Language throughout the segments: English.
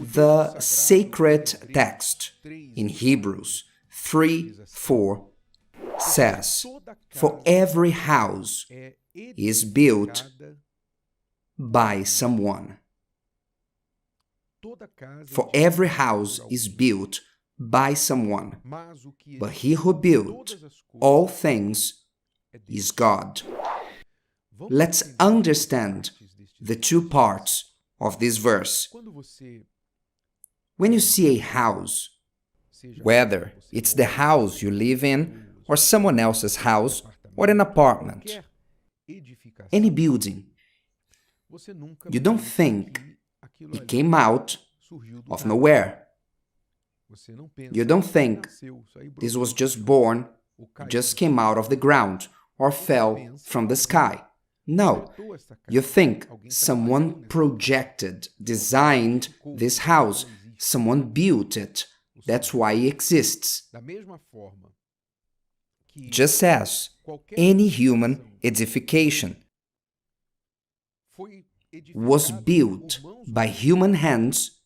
The sacred text in Hebrews 3:4 says, "For every house is built by someone." For every house is built by someone, but he who built all things is God. Let's understand the two parts of this verse. When you see a house, whether it's the house you live in or someone else's house or an apartment, any building, you don't think it came out of nowhere. You don't think this was just born, just came out of the ground or fell from the sky. No, you think someone projected, designed this house, someone built it. That's why it exists. Just as any human edification was built by human hands,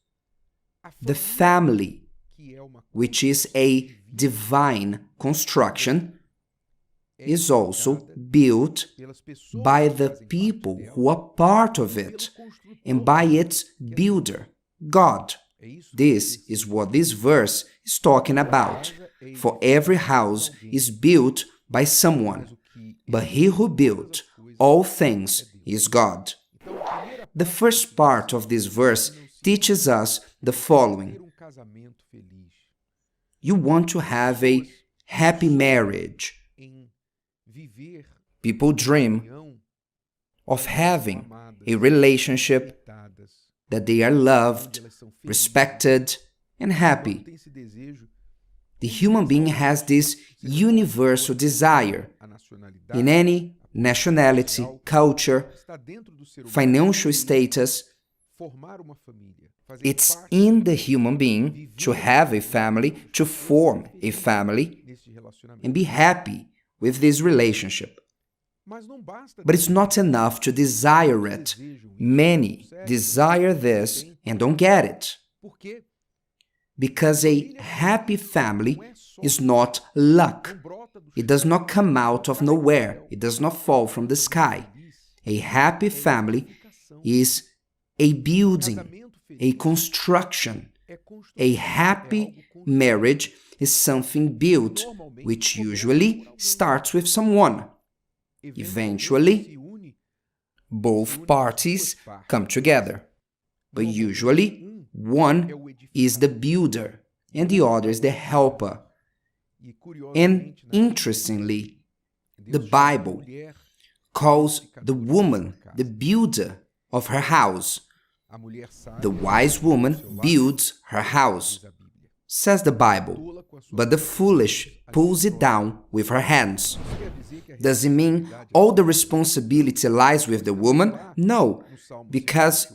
the family, which is a divine construction, is also built by the people who are part of it and by its builder, God. This is what this verse is talking about. For every house is built by someone, but he who built all things is God. The first part of this verse teaches us the following. You want to have a happy marriage. People dream of having a relationship that they are loved, respected, and happy. The human being has this universal desire in any nationality, culture, financial status. It's in the human being to have a family, to form a family, and be happy with this relationship. But it's not enough to desire it. Many desire this and don't get it. Because a happy family is not luck. It does not come out of nowhere. It does not fall from the sky. A happy family is a building, a construction. A happy marriage is something built, which usually starts with someone. Eventually, both parties come together. But usually, one is the builder and the other is the helper. And interestingly, the Bible calls the woman the builder of her house. The wise woman builds her house, says the Bible, but the foolish pulls it down with her hands. Does it mean all the responsibility lies with the woman? No, because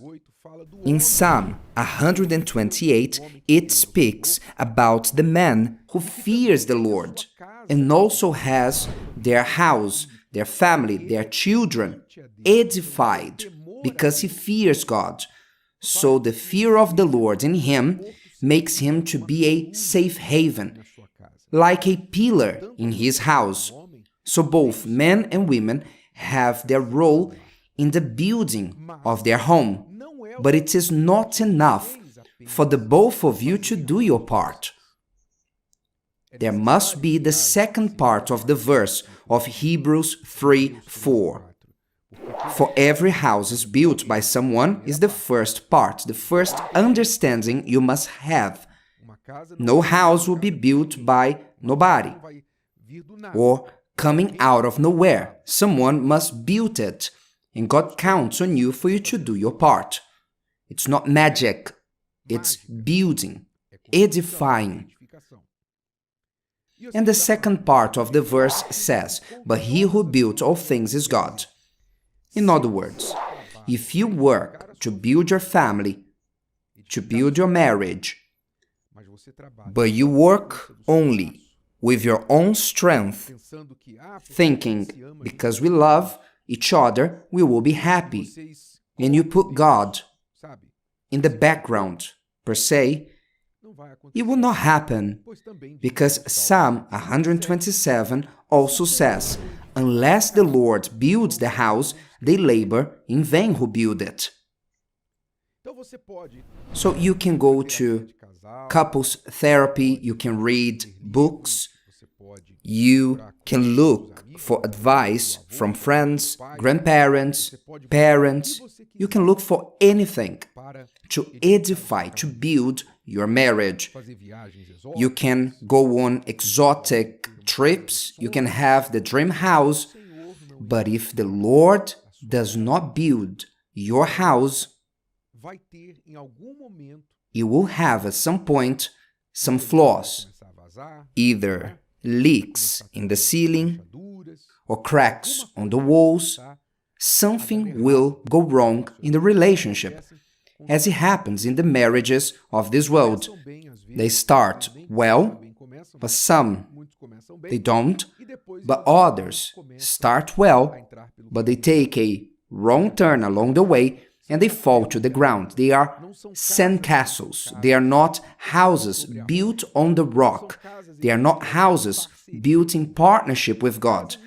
in Psalm 128, it speaks about the man who fears the Lord and also has their house, their family, their children edified because he fears God. So the fear of the Lord in him makes him to be a safe haven, like a pillar in his house. So both men and women have their role in the building of their home. But it is not enough for the both of you to do your part. There must be the second part of the verse of Hebrews 3:4. For every house is built by someone is the first part, the first understanding you must have. No house will be built by nobody or coming out of nowhere. Someone must build it, and God counts on you for you to do your part. It's not magic, it's building, edifying. And the second part of the verse says, "But he who built all things is God." In other words, if you work to build your family, to build your marriage, but you work only with your own strength, thinking because we love each other, we will be happy, and you put God in the background, per se, it will not happen, because Psalm 127 also says, unless the Lord builds the house, they labor in vain who build it. So you can go to couples therapy, you can read books, you can look for advice from friends, grandparents, parents. You can look for anything to edify, to build your marriage. You can go on exotic trips, you can have the dream house, but if the Lord does not build your house, it will have at some point some flaws, either leaks in the ceiling or cracks on the walls. Something will go wrong in the relationship, as it happens in the marriages of this world. They start well, but some they don't, but others start well, but they take a wrong turn along the way and they fall to the ground. They are sandcastles. They are not houses built on the rock. They are not houses built in partnership with God.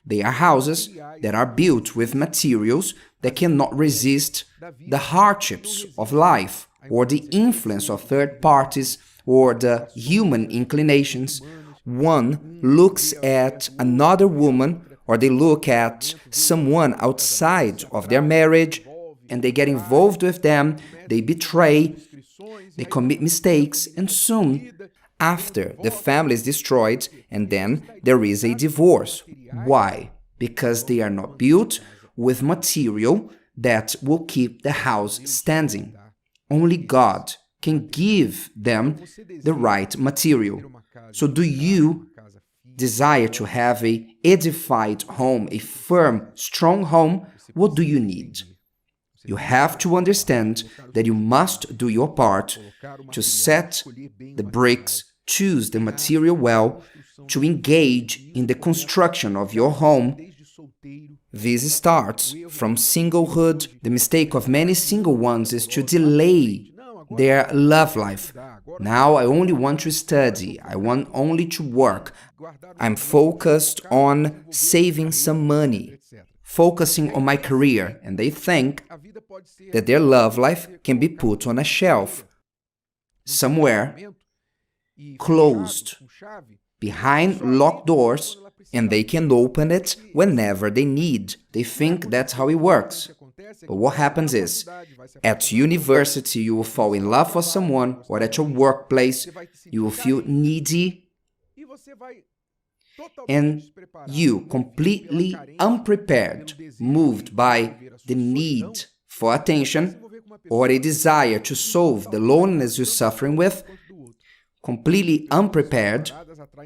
They are houses that are built with materials that cannot resist the hardships of life, or the influence of third parties, or the human inclinations. One looks at another woman, or they look at someone outside of their marriage, and they get involved with them, they betray, they commit mistakes, and soon after, the family is destroyed, and then there is a divorce. Why? Because they are not built with material that will keep the house standing. Only God can give them the right material. So do you desire to have an edified home, a firm, strong home? What do you need? You have to understand that you must do your part to set the bricks, choose the material well, to engage in the construction of your home. This starts from singlehood. The mistake of many single ones is to delay their love life. Now I only want to study, I want only to work. I'm focused on saving some money, focusing on my career, and they think that their love life can be put on a shelf somewhere, closed, behind locked doors, and they can open it whenever they need. They think that's how it works. But what happens is, at university you will fall in love for someone, or at your workplace you will feel needy, and you, completely unprepared, moved by the need for attention or a desire to solve the loneliness you're suffering with, completely unprepared,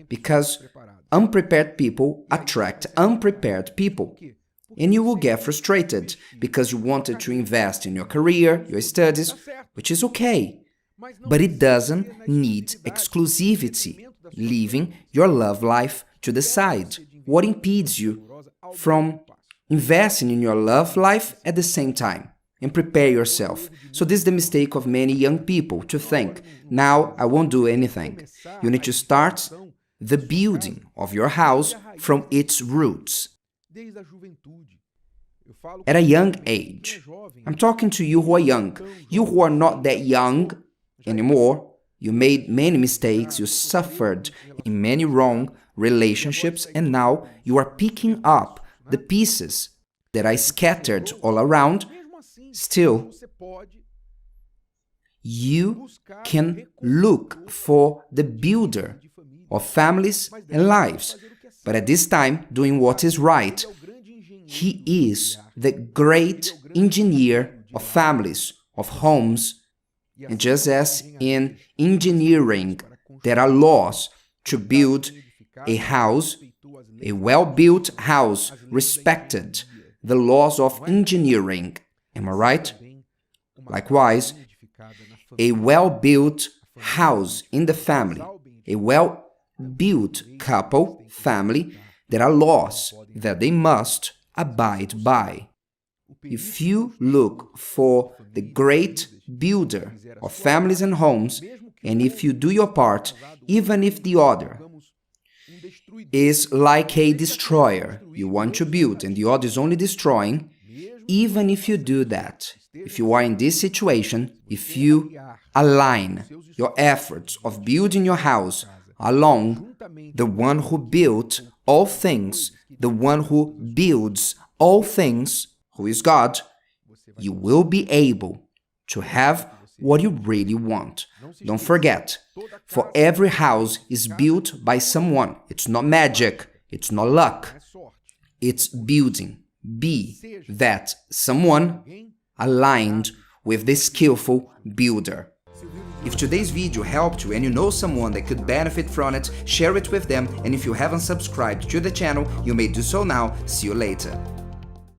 because unprepared people attract unprepared people. And you will get frustrated because you wanted to invest in your career, your studies, which is okay. But it doesn't need exclusivity, leaving your love life to the side. What impedes you from investing in your love life at the same time? And prepare yourself. So this is the mistake of many young people, to think, now I won't do anything. You need to start the building of your house from its roots. At a young age, I'm talking to you who are young, you who are not that young anymore. You made many mistakes, you suffered in many wrong relationships, and now you are picking up the pieces that I scattered all around. Still, you can look for the builder of families and lives, but at this time, doing what is right. He is the great engineer of families, of homes, and just as in engineering, there are laws to build a house, a well-built house respected the laws of engineering. Am I right? Likewise, a well-built house in the family, a well-built couple, family, there are laws that they must abide by. If you look for the great builder of families and homes, and if you do your part, even if the other is like a destroyer, you want to build and the other is only destroying, even if you do that, if you are in this situation, if you align your efforts of building your house along the one who built all things, the one who builds all things, who is God, you will be able to have what you really want. Don't forget, for every house is built by someone. It's not magic, it's not luck, it's building. Be that someone aligned with the skillful builder. If today's video helped you and you know someone that could benefit from it, share it with them, and if you haven't subscribed to the channel, you may do so now. See you later.